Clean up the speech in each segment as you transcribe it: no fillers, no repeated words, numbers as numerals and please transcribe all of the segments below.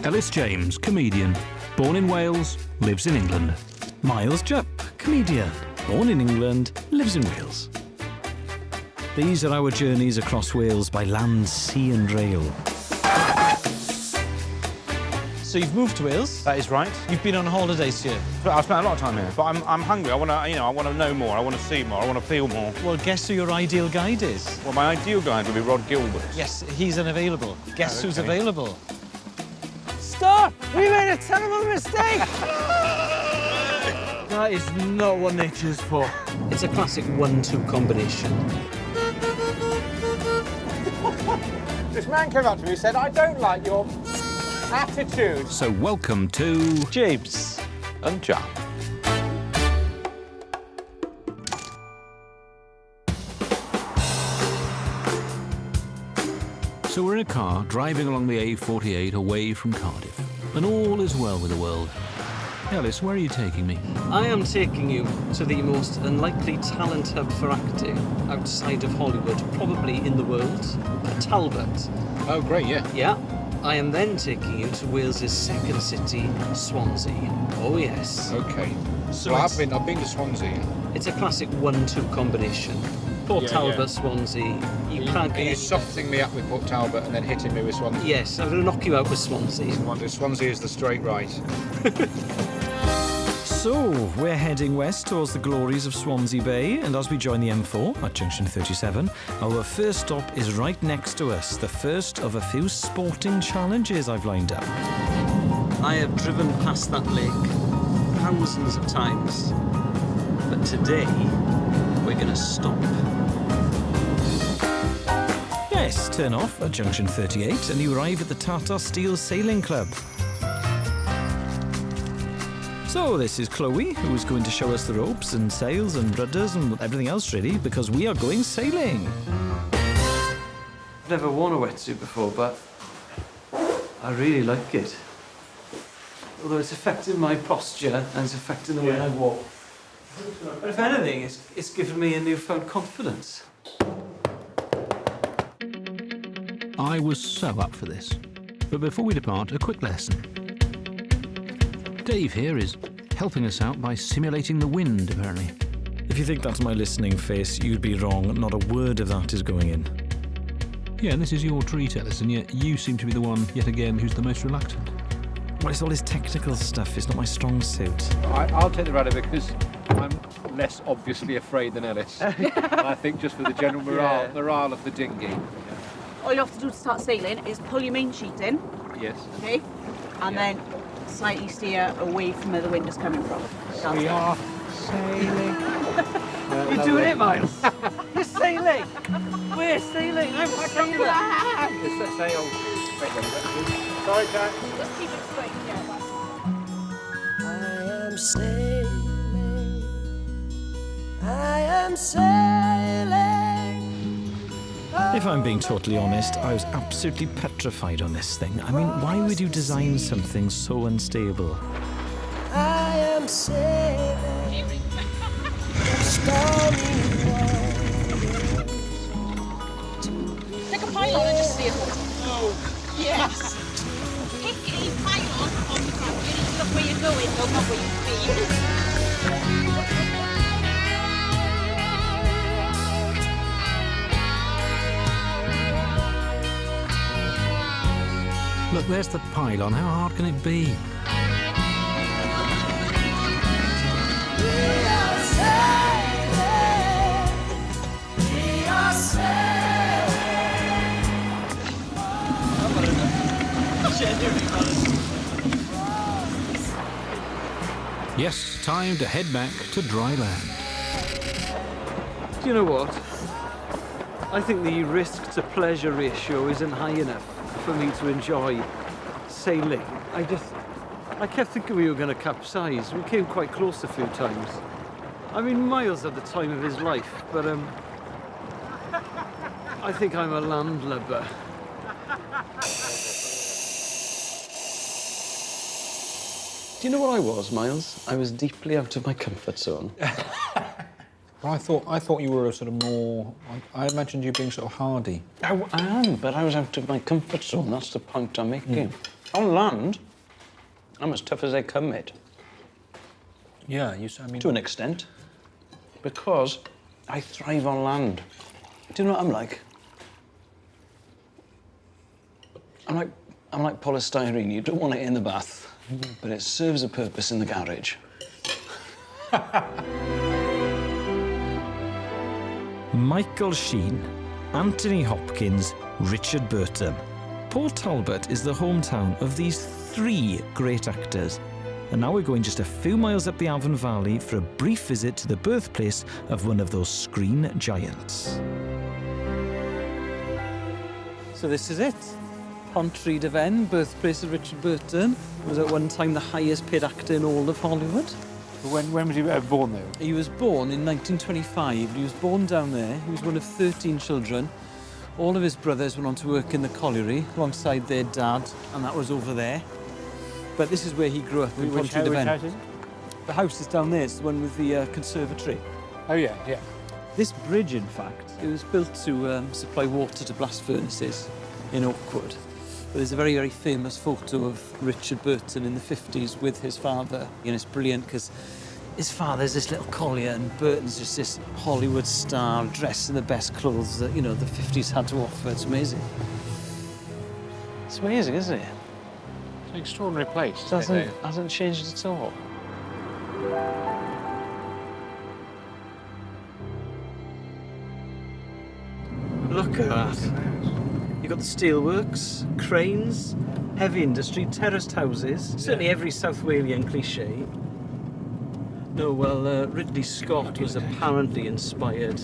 Ellis James, comedian. Born in Wales, lives in England. Miles Jupp, comedian. Born in England, lives in Wales. These are our journeys across Wales by land, sea and rail. So you've moved to Wales? That is right. You've been on holidays here? I've spent a lot of time here, but I'm hungry. I want to, I want to know more. I want to see more. I want to feel more. Well, guess who your ideal guide is? Well, my ideal guide would be Rod Gilbert. Yes, he's unavailable. Guess who's available? Stop! We made a terrible mistake! That is not what nature's for. It's a classic 1-2 combination. This man came up to me and said, I don't like your attitude. So welcome to... James. And Jupp. So we're in a car driving along the A48 away from Cardiff. And all is well with the world. Ellis, where are you taking me? I am taking you to the most unlikely talent hub for acting outside of Hollywood, probably in the world, Talbot. Oh, great, yeah. Yeah. I am then taking you to Wales's second city, Swansea. Oh, yes. OK. So Well, it's- I've been to Swansea. It's a classic 1-2 combination. Port Yeah, Talbot, yeah. Swansea. You can't Are you get... softening me up with Port Talbot and then hitting me with Swansea? Yes, I'm going to knock you out with Swansea. Swansea is the straight right. So, we're heading west towards the glories of Swansea Bay, and as we join the M4 at junction 37, our first stop is right next to us, the first of a few sporting challenges I've lined up. I have driven past that lake thousands of times, but today we're going to stop. Yes, turn off at junction 38 and you arrive at the Tata Steel Sailing Club. So this is Chloe, who is going to show us the ropes and sails and rudders and everything else really, because we are going sailing. I've never worn a wetsuit before, but I really like it. Although it's affecting my posture and it's affecting the way I walk. But if anything, it's given me a newfound confidence. I was so up for this. But before we depart, a quick lesson. Dave here is helping us out by simulating the wind, apparently. If you think that's my listening face, you'd be wrong. Not a word of that is going in. Yeah, and this is your treat, Ellis, and yet you seem to be the one, yet again, who's the most reluctant. Well, it's all this technical stuff. It's not my strong suit. I'll take the rudder because I'm less obviously afraid than Ellis. I think just for the general morale of the dinghy. All you have to do to start sailing is pull your main sheet in, Yes. okay? And then slightly steer away from where the wind is coming from. That's We it. are sailing. You're doing it, Miles. You're sailing! We're sailing! I'm a sailor! It's that sail. Sorry, Jack. Just keep it straight, yeah, that's it. I am sailing, I am sailing. If I'm being totally honest, I was absolutely petrified on this thing. I mean, why would you design something so unstable? I am sailing, stormy waters. Take a pylon and just steer. Oh. Yes. Take a pylon on the ground. You need to look where you're going, not where you've been. Look, there's the pylon. How hard can it be? We are sailing, we are sailing. Yes, time to head back to dry land. Do you know what? I think the risk to pleasure ratio isn't high enough for me to enjoy sailing. I kept thinking we were going to capsize. We came quite close a few times. I mean, Miles had the time of his life, but I think I'm a landlubber. Do you know what I was, Miles? I was deeply out of my comfort zone. Well, I thought you were a sort of more. I imagined you being sort of hardy. I am, but I was out of my comfort zone. That's the point I'm making. On land, I'm as tough as they come, mate. Yeah, I mean... To an extent. Because I thrive on land. Do you know what I'm like? I'm like polystyrene. You don't want it in the bath, but it serves a purpose in the garage. Michael Sheen, Anthony Hopkins, Richard Burton. Port Talbot is the hometown of these three great actors. And now we're going just a few miles up the Avon Valley for a brief visit to the birthplace of one of those screen giants. So this is it. Pontrhydy Fen, birthplace of Richard Burton. Was at one time the highest paid actor in all of Hollywood. When was he born, though? He was born in 1925. He was born down there. He was one of 13 children. All of his brothers went on to work in the colliery alongside their dad, and that was over there. But this is where he grew up, in Pontrhydy Fen. House is it? The house is down there. It's the one with the conservatory. Oh, yeah, yeah. This bridge, in fact, it was built to supply water to blast furnaces in Oakwood. But there's a very, very famous photo of Richard Burton in the 50s with his father. And it's brilliant because his father's this little collier and Burton's just this Hollywood star dressed in the best clothes that, you know, the 50s had to offer. It's amazing. It's amazing, isn't it? It's an extraordinary place. Hasn't changed at all. Look at that. You've got the steelworks, cranes, heavy industry, terraced houses. Certainly every South Walian cliché. No, well, Ridley Scott was apparently inspired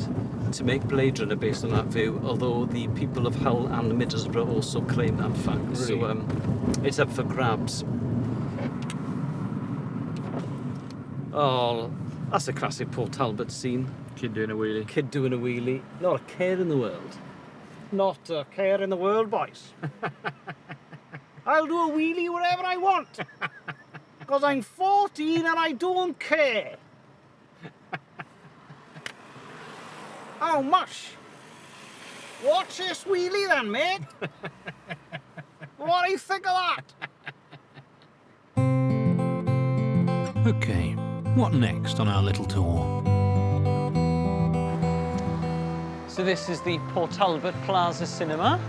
to make Blade Runner based on that view, although the people of Hull and Middlesbrough also claim that fact. Really? So it's up for grabs. Oh, that's a classic Port Talbot scene. Kid doing a wheelie. Kid doing a wheelie. Not a care in the world. Not a care in the world, boys. I'll do a wheelie wherever I want. Because I'm 14 and I don't care. How much? Watch this wheelie then, mate. What do you think of that? OK, what next on our little tour? So this is the Port Talbot Plaza Cinema.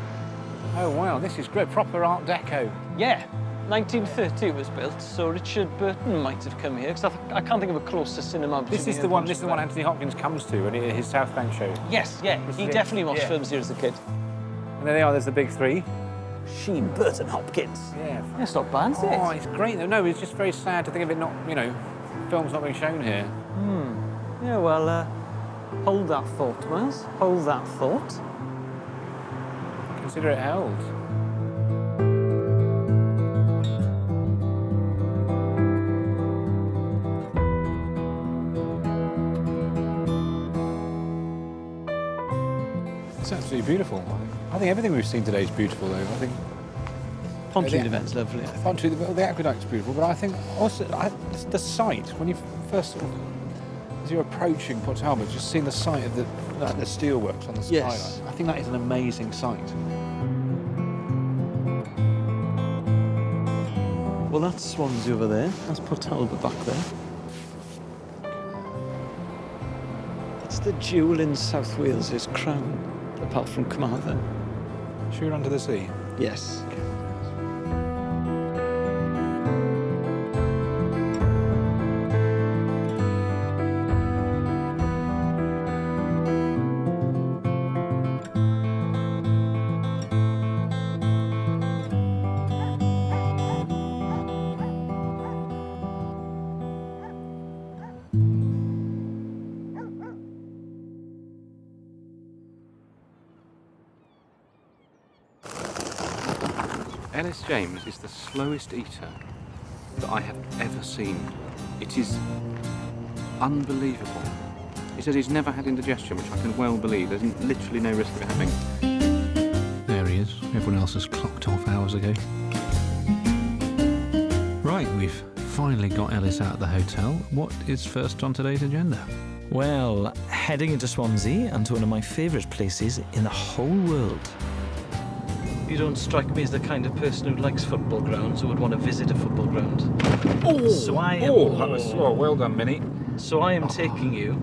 Oh, wow, this is great. Proper Art Deco. Yeah, 1930 it was built, so Richard Burton might have come here, because I can't think of a closer cinema. This is the one Anthony Hopkins comes to when his South Bank show. Yes, yeah, he definitely watched films here as a kid. And there they are, there's the big three. Sheen, Burton, Hopkins. Yeah. It's not bad, is it? Oh, it's great though. No, it's just very sad to think of it not, you know, films not being shown here. Yeah, well, hold that thought, Miles. Hold that thought. Consider it held. It's absolutely beautiful. I think everything we've seen today is beautiful, though. I think Pontrhydy Fen's lovely. the aqueduct's beautiful, but I think also the site when you first, as you're approaching Port Talbot, just seeing the site of the steelworks on the skyline. Yes. I think that is an amazing site. Well, that's Swansea over there. That's Port Talbot back there. It's the jewel in South Wales's crown, apart from Carmarthen. Should we run to the sea? Yes. Ellis James is the slowest eater that I have ever seen. It is unbelievable. He says he's never had indigestion, which I can well believe. There's literally no risk of it happening. There he is. Everyone else has clocked off hours ago. Right, we've finally got Ellis out of the hotel. What is first on today's agenda? Well, heading into Swansea and to one of my favourite places in the whole world. You don't strike me as the kind of person who likes football grounds or would want to visit a football ground. Oh, So I am, that was well done, Minnie. So I am taking you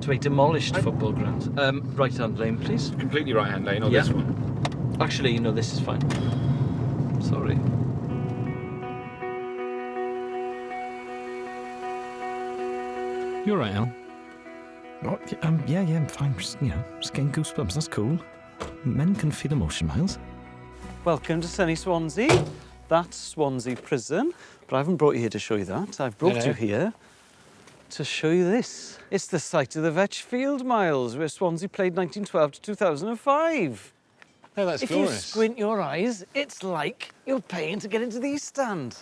to a demolished football ground. Right-hand lane, please. Completely right-hand lane, or this one? Actually, no, this is fine. Sorry. You're right, Al. What? Yeah, I'm fine. Just getting goosebumps. That's cool. Men can feel emotion, Miles. Welcome to sunny Swansea. That's Swansea Prison. But I haven't brought you here to show you that. I've brought you here to show you this. It's the site of the Vetch Field, Miles, where Swansea played 1912 to 2005. Oh, that's if glorious. you squint your eyes, it's like you're paying to get into the East Stand.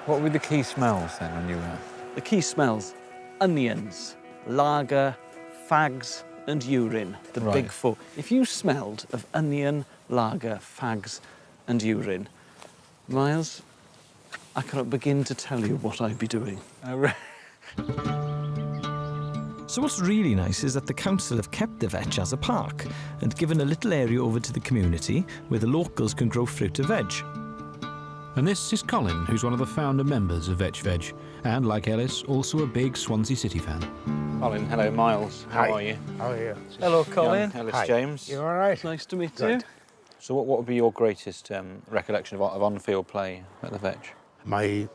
What were the key smells then when you were... The key smells: onions, lager, fags and urine, the big four. If you smelled of onion, lager, fags and urine, Miles, I cannot begin to tell you what I'd be doing. So what's really nice is that the council have kept the Vetch as a park and given a little area over to the community where the locals can grow fruit and veg. And this is Colin, who's one of the founder members of Vetch Veg, and like Ellis, also a big Swansea City fan. Colin, hello, Miles. How are you? How are you? Hello, Colin. Ellis Hi. James. You all right? Nice to meet Good. you. So what would be your greatest recollection of on-field play at the Vetch? My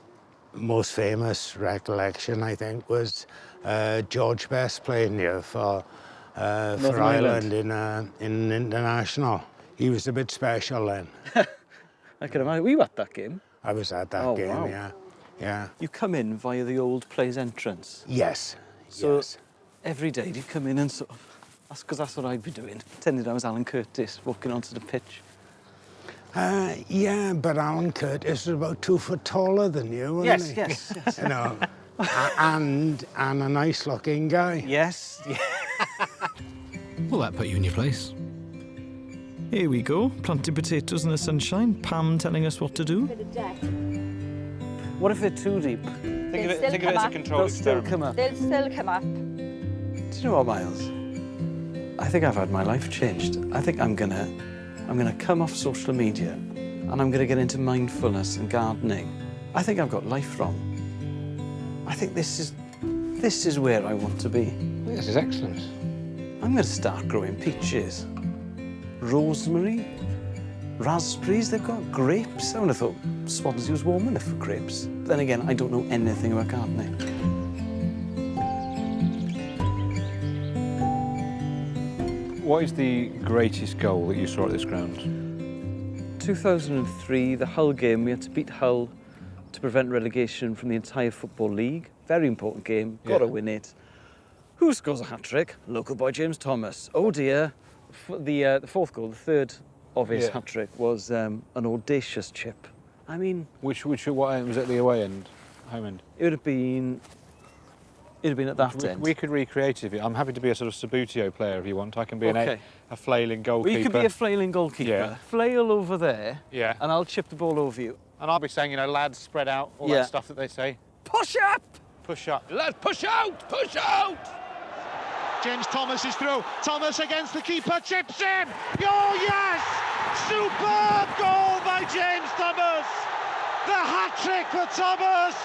most famous recollection, I think, was George Best playing here for Ireland in international. He was a bit special then. I can imagine. Were you at that game? I was at that game, wow. yeah. You come in via the old play's entrance. Yes, So yes. every day you come in and sort of... That's because that's what I'd be doing, pretending I was Alan Curtis, walking onto the pitch. Yeah, but Alan Curtis was about 2 foot taller than you, wasn't he? Yes. You know, and a nice-looking guy. Yes. Well, that put you in your place. Here we go, planting potatoes in the sunshine, Pam telling us what to do. What if they're too deep? Think of it as a controlled They'll still experiment. come up. They'll still come up. Do you know what, Miles? I think I've had my life changed. I think I'm gonna come off social media and I'm gonna get into mindfulness and gardening. I think I've got life wrong. I think this is where I want to be. This is excellent. I'm gonna start growing peaches, rosemary, raspberries. They've got grapes. I would have thought Swansea was warm enough for grapes. But then again, I don't know anything about gardening. What is the greatest goal that you saw at this ground? 2003, the Hull game, we had to beat Hull to prevent relegation from the entire Football League. Very important game, got to win it. Who scores a hat-trick? Local boy James Thomas. Oh dear, the fourth goal, the third of his hat-trick, was an audacious chip. I mean... What end was at the away end, home end? It would have been at that end. We could recreate it. I'm happy to be a sort of Sabutio player if you want. I can be a flailing goalkeeper. We could be a flailing goalkeeper. Yeah. Flail over there, Yeah. and I'll chip the ball over you. And I'll be saying, you know, lads, spread out, all that stuff that they say. Push up! Push up. Lads, push out! Push out! James Thomas is through. Thomas against the keeper, chips in. Oh, yes! Superb goal by James Thomas. The hat-trick for Thomas.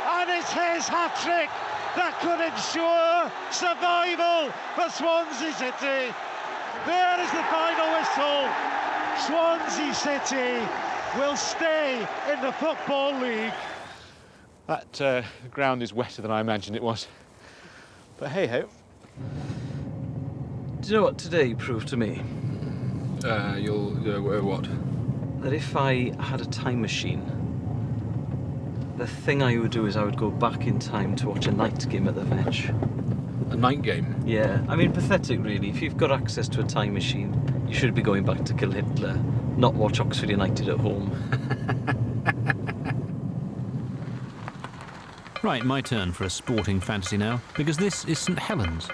And it's his hat-trick that could ensure survival for Swansea City. There is the final whistle. Swansea City will stay in the Football League. That ground is wetter than I imagined it was. But hey-ho. Do you know what today proved to me? What? That if I had a time machine, the thing I would do is I would go back in time to watch a night game at the Vetch. A night game? Yeah, I mean, pathetic really. If you've got access to a time machine, you should be going back to kill Hitler, not watch Oxford United at home. Right, my turn for a sporting fantasy now, because this is St Helens,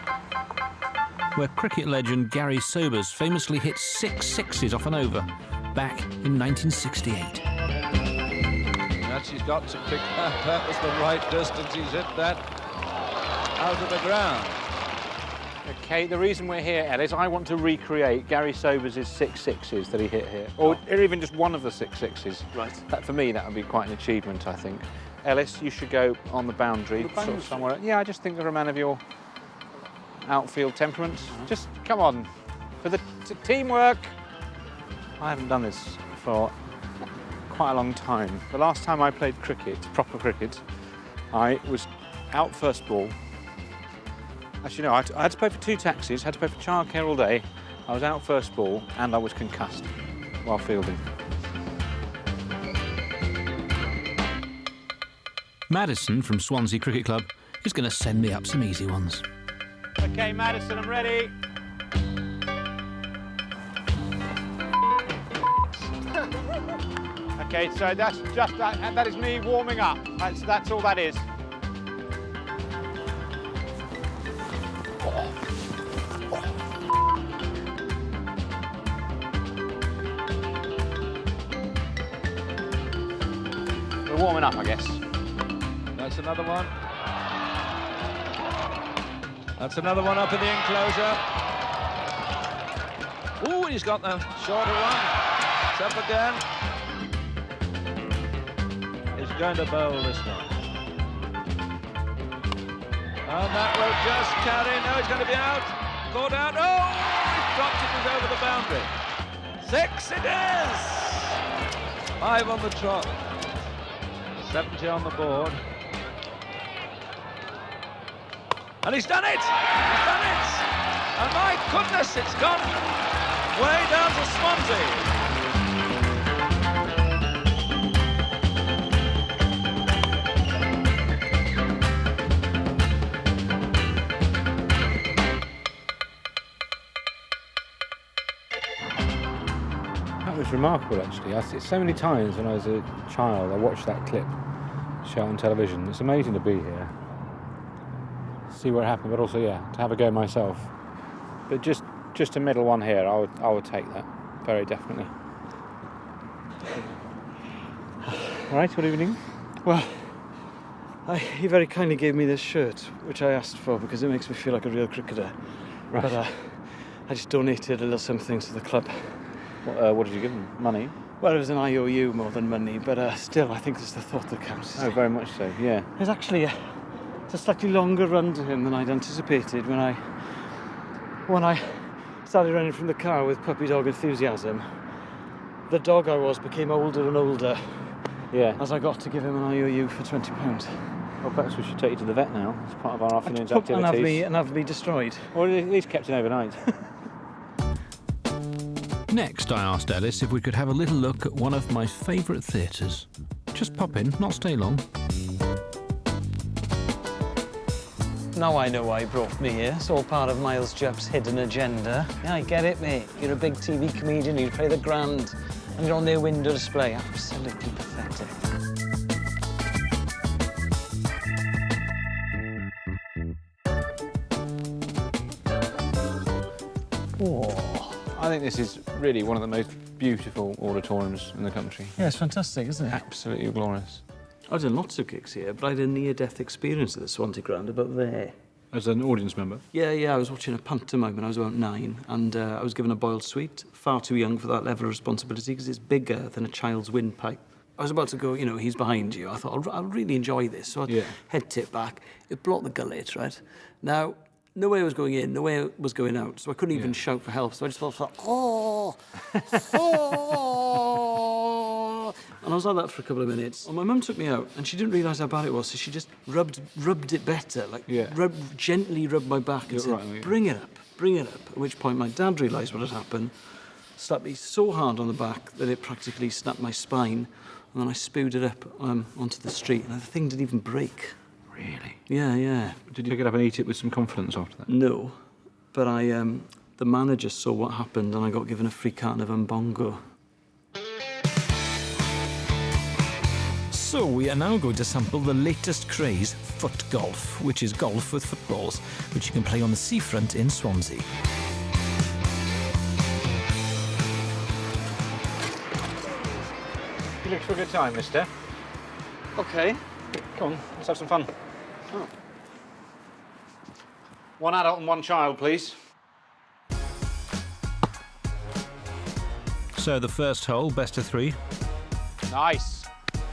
where cricket legend Gary Sobers famously hit 6 sixes off an over back in 1968. That he's got to pick that was the right distance. He's hit that out of the ground. OK, the reason we're here, Ellis, I want to recreate Gary Sobers' 6 sixes that he hit here. Or even just one of the 6 sixes. Right. For me, that would be quite an achievement, I think. Ellis, you should go on the boundary, sort of somewhere. Yeah, I just think you're a man of your outfield temperament. Just come on, for the teamwork. I haven't done this for quite a long time. The last time I played cricket, proper cricket, I was out first ball. Actually, no, I had to pay for 2 taxis, had to pay for childcare all day. I was out first ball and I was concussed while fielding. Madison from Swansea Cricket Club is going to send me up some easy ones. OK, Madison, I'm ready. OK, so that's just that is me warming up. That's all that is. We're warming up, I guess. That's another one. That's another one up in the enclosure. Ooh, he's got the shorter one. It's up again. He's going to bowl this one. And that will just carry. No, he's going to be out. Caught out. Oh, he's dropped it. He's over the boundary. 6 it is. 5 on the trot. 70 on the board. And he's done it! He's done it! And my goodness, it's gone way down to Swansea. That was remarkable, actually. I see it so many times when I was a child. I watched that clip show on television. It's amazing to be here. See what happened, but also, yeah, to have a go myself. But just a middle one here, I would take that, very definitely. All right, what are you doing? Well, he very kindly gave me this shirt, which I asked for because it makes me feel like a real cricketer. Right. But I just donated a little something to the club. What did you give him? Money? Well, it was an IOU more than money, but still, I think it's the thought that counts. Oh, very much so, yeah. It's actually it's a slightly longer run to him than I'd anticipated when I started running from the car with puppy dog enthusiasm. The dog I was became older and older. Yeah. As I got to give him an IOU for £20. Well, perhaps we should take you to the vet now. It's part of our afternoon's activities. And have me destroyed. Or at least kept it overnight. Next, I asked Ellis if we could have a little look at one of my favourite theatres. Just pop in, not stay long. Now I know why he brought me here. It's all part of Miles Jupp's hidden agenda. Yeah, I get it, mate. You're a big TV comedian, you play the grand, and you're on their window display. Absolutely pathetic. Oh, I think this is really one of the most beautiful auditoriums in the country. Yeah, it's fantastic, isn't it? Absolutely glorious. I've done lots of gigs here, but I had a near-death experience at the Swansea Ground about there. As an audience member? Yeah, I was watching a pantomime when I was about 9, and I was given a boiled sweet, far too young for that level of responsibility because it's bigger than a child's windpipe. I was about to go, he's behind you. I thought, I'll really enjoy this. So I head tip back. It blocked the gullet, right? Now, no way I was going in, no way I was going out, so I couldn't even shout for help. So I just thought, oh. And I was like that for a couple of minutes. And my mum took me out, and she didn't realise how bad it was, so she just rubbed it better, gently rubbed my back and said, bring it up. At which point my dad realised what had happened, slapped me so hard on the back that it practically snapped my spine, and then I spewed it up onto the street, and the thing didn't even break. Really? Yeah. Did you pick it up and eat it with some confidence after that? No, but the manager saw what happened, and I got given a free carton of Umbongo. So we are now going to sample the latest craze, foot golf, which is golf with footballs, which you can play on the seafront in Swansea. You look for a good time, mister. OK. Come on, let's have some fun. Oh. One adult and one child, please. So the first hole, best of 3. Nice.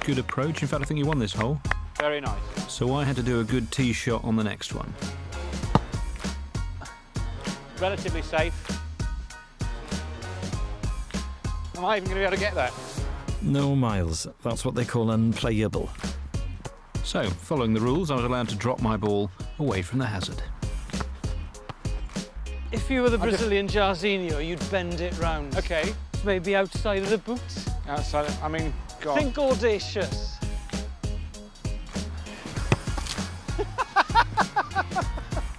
Good approach. In fact, I think you won this hole. Very nice. So I had to do a good tee shot on the next one. Relatively safe. Am I even going to be able to get that? No, Miles. That's what they call unplayable. So, following the rules, I was allowed to drop my ball away from the hazard. If you were the Brazilian Jarzinho, you'd bend it round. Okay. Maybe outside of the boots. Outside, I mean, God. Think audacious.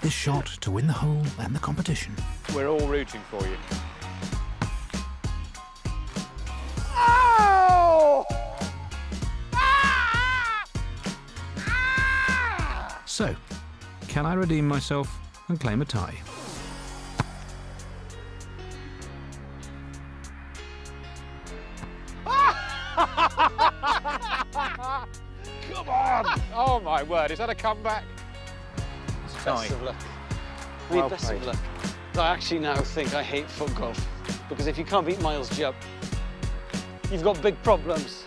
This shot to win the hole and the competition. We're all rooting for you. So, can I redeem myself and claim a tie? Come on! Oh my word, is that a comeback? Best of luck. Well Best played. of luck. I actually now think I hate foot golf. Because if you can't beat Miles Jupp, you've got big problems.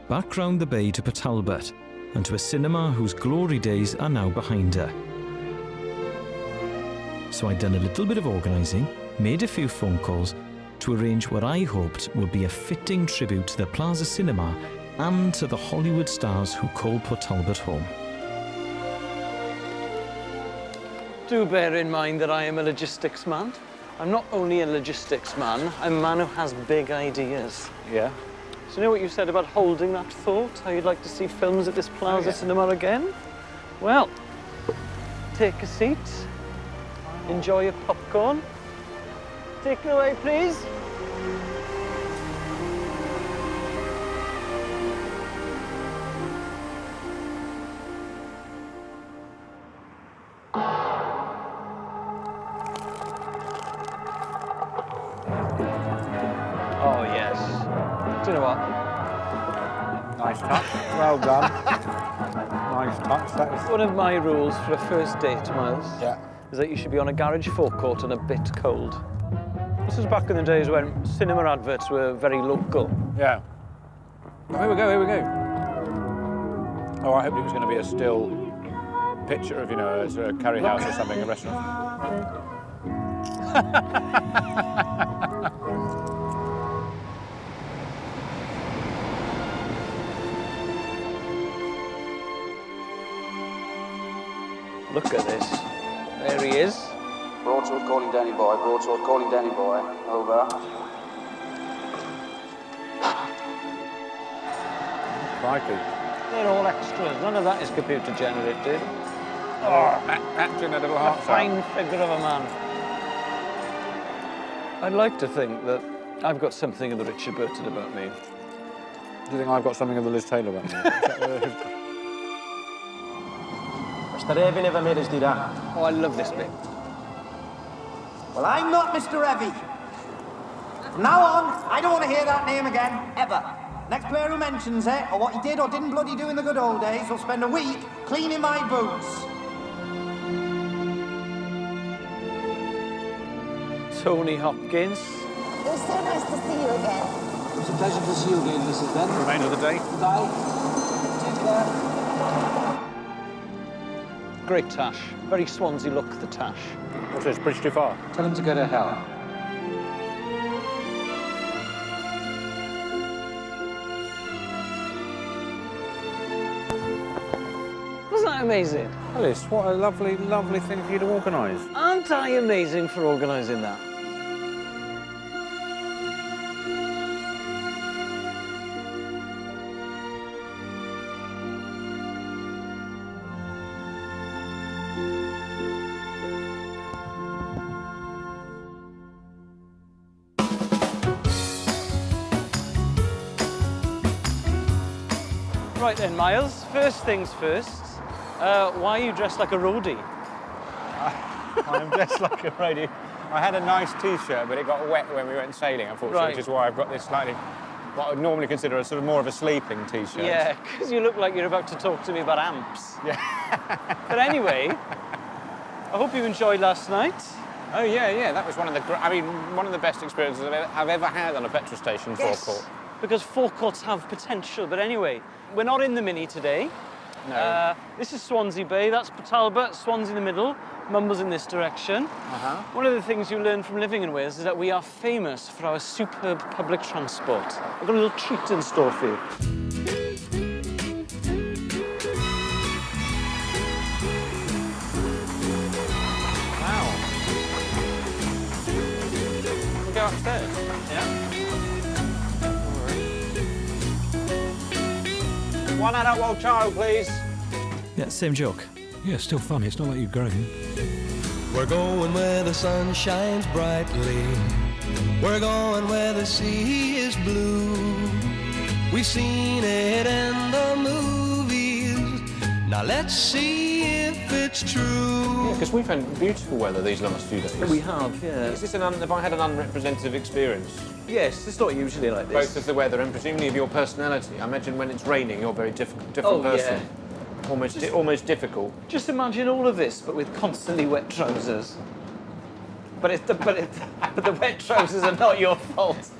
Back round the bay to Port Talbot, and to a cinema whose glory days are now behind her. So I'd done a little bit of organising, made a few phone calls to arrange what I hoped would be a fitting tribute to the Plaza Cinema and to the Hollywood stars who call Port Talbot home. Do bear in mind that I am a logistics man. I'm not only a logistics man, I'm a man who has big ideas. Yeah. So you know what you said about holding that thought? How you'd like to see films at this Plaza Cinema again? Well, take a seat, enjoy your popcorn. Take it away, please. Oh, yes. Do you know what? Nice touch. Well done. Nice touch. That was... One of my rules for a first date, Miles, Yeah. is that you should be on a garage forecourt and a bit cold. This was back in the days when cinema adverts were very local. Yeah. Oh, here we go, here we go. Oh, I hoped it was going to be a still picture of, you know, a sort of curry house or something, a restaurant. Look at this. There he is. Broadsword calling Danny Boy, broadsword calling Danny Boy. Over. Crikey. They're all extras. None of that is computer generated. Oh, acting a little A heart fine figure of a man. I'd like to think that I've got something of the Richard Burton about me. Do you think I've got something of the Liz Taylor about me? Mr. never made us do that. Oh, I love this bit. Well, I'm not Mr. Evie. From now on, I don't want to hear that name again, ever. Next player who mentions it, or what he did or didn't bloody do in the good old days, will spend a week cleaning my boots. Tony Hopkins. It was so nice to see you again. It's a pleasure to see you again, Mrs. Ben. Remainder of the day. Bye. Take care. Great tash. Very Swansea look, the tash. What's this, bridge too far? Tell him to go to hell. Wasn't that amazing? Alice, what a lovely, lovely thing for you to organise. Aren't I amazing for organising that? Right then, Miles, first things first. Why are you dressed like a roadie? I'm dressed like a radio. I had a nice T-shirt, but it got wet when we went sailing, unfortunately, Right. which is why I've got this slightly, what I would normally consider a sort of more of a sleeping T-shirt. Yeah, because you look like you're about to talk to me about amps. Yeah. But anyway, I hope you enjoyed last night. Oh yeah, that was one of the one of the best experiences I've ever had on a petrol station forecourt. Because forecourts have potential. But anyway, we're not in the Mini today. No. This is Swansea Bay, that's Talbot, Swansea in the middle, Mumble's in this direction. One of the things you learn from living in Wales is that we are famous for our superb public transport. I've got a little treat in store for you. Wow. We'll go upstairs. Yeah. One adult, one child, please. Yeah, same joke. Yeah, still funny. It's not like you've grown. We're going where the sun shines brightly. We're going where the sea is blue. We've seen it in the movies. Now let's see if it's true. Because we've had beautiful weather these last few days. We have, yeah. Is this have I had an unrepresentative experience? Yes, it's not usually like this. Both of the weather and presumably of your personality. I imagine when it's raining, you're a very different person. Yeah. Almost difficult. Just imagine all of this, but with constantly wet trousers. But the wet trousers are not your fault.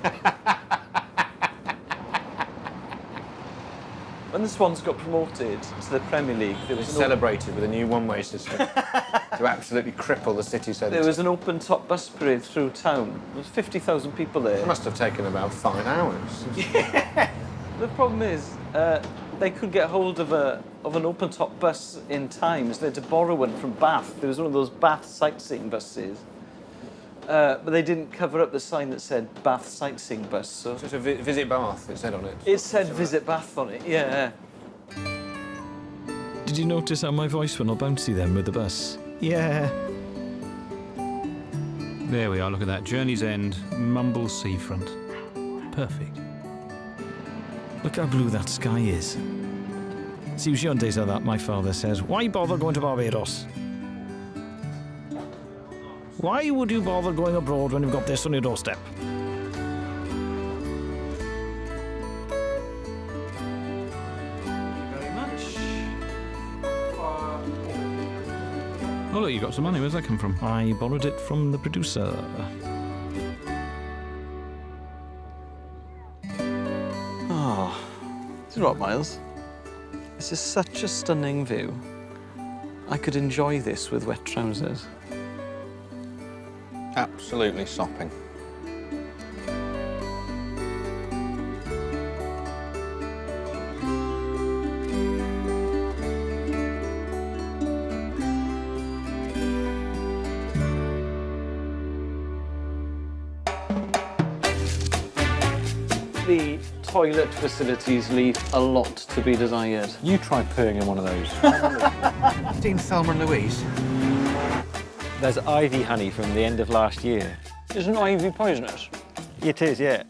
When the Swans got promoted to the Premier League, there was celebrated with a new one-way system to absolutely cripple the city centre. There was an open-top bus parade through town. There was 50,000 people there. It must have taken about 5 hours. Yeah. The problem is, they could get hold of an open-top bus in time, so they had to borrow one from Bath. There was one of those Bath sightseeing buses. But they didn't cover up the sign that said Bath sightseeing bus. So it's a visit Bath, it said on it. It said visit Bath on it, yeah. Did you notice how my voice went all bouncy then with the bus? Yeah. There we are, look at that. Journey's End, Mumble Seafront. Perfect. Look how blue that sky is. It's usually on days like that my father says, why bother going to Barbados? Why would you bother going abroad when you've got this on your doorstep? Very much. Oh, look, you got some money. Where's that come from? I borrowed it from the producer. Oh, do you know what, Miles? This is such a stunning view. I could enjoy this with wet trousers. Absolutely sopping. The toilet facilities leave a lot to be desired. You try pooing in one of those. Seen Thelma and Louise? There's ivy honey from the end of last year. Isn't ivy poisonous? It is, yeah.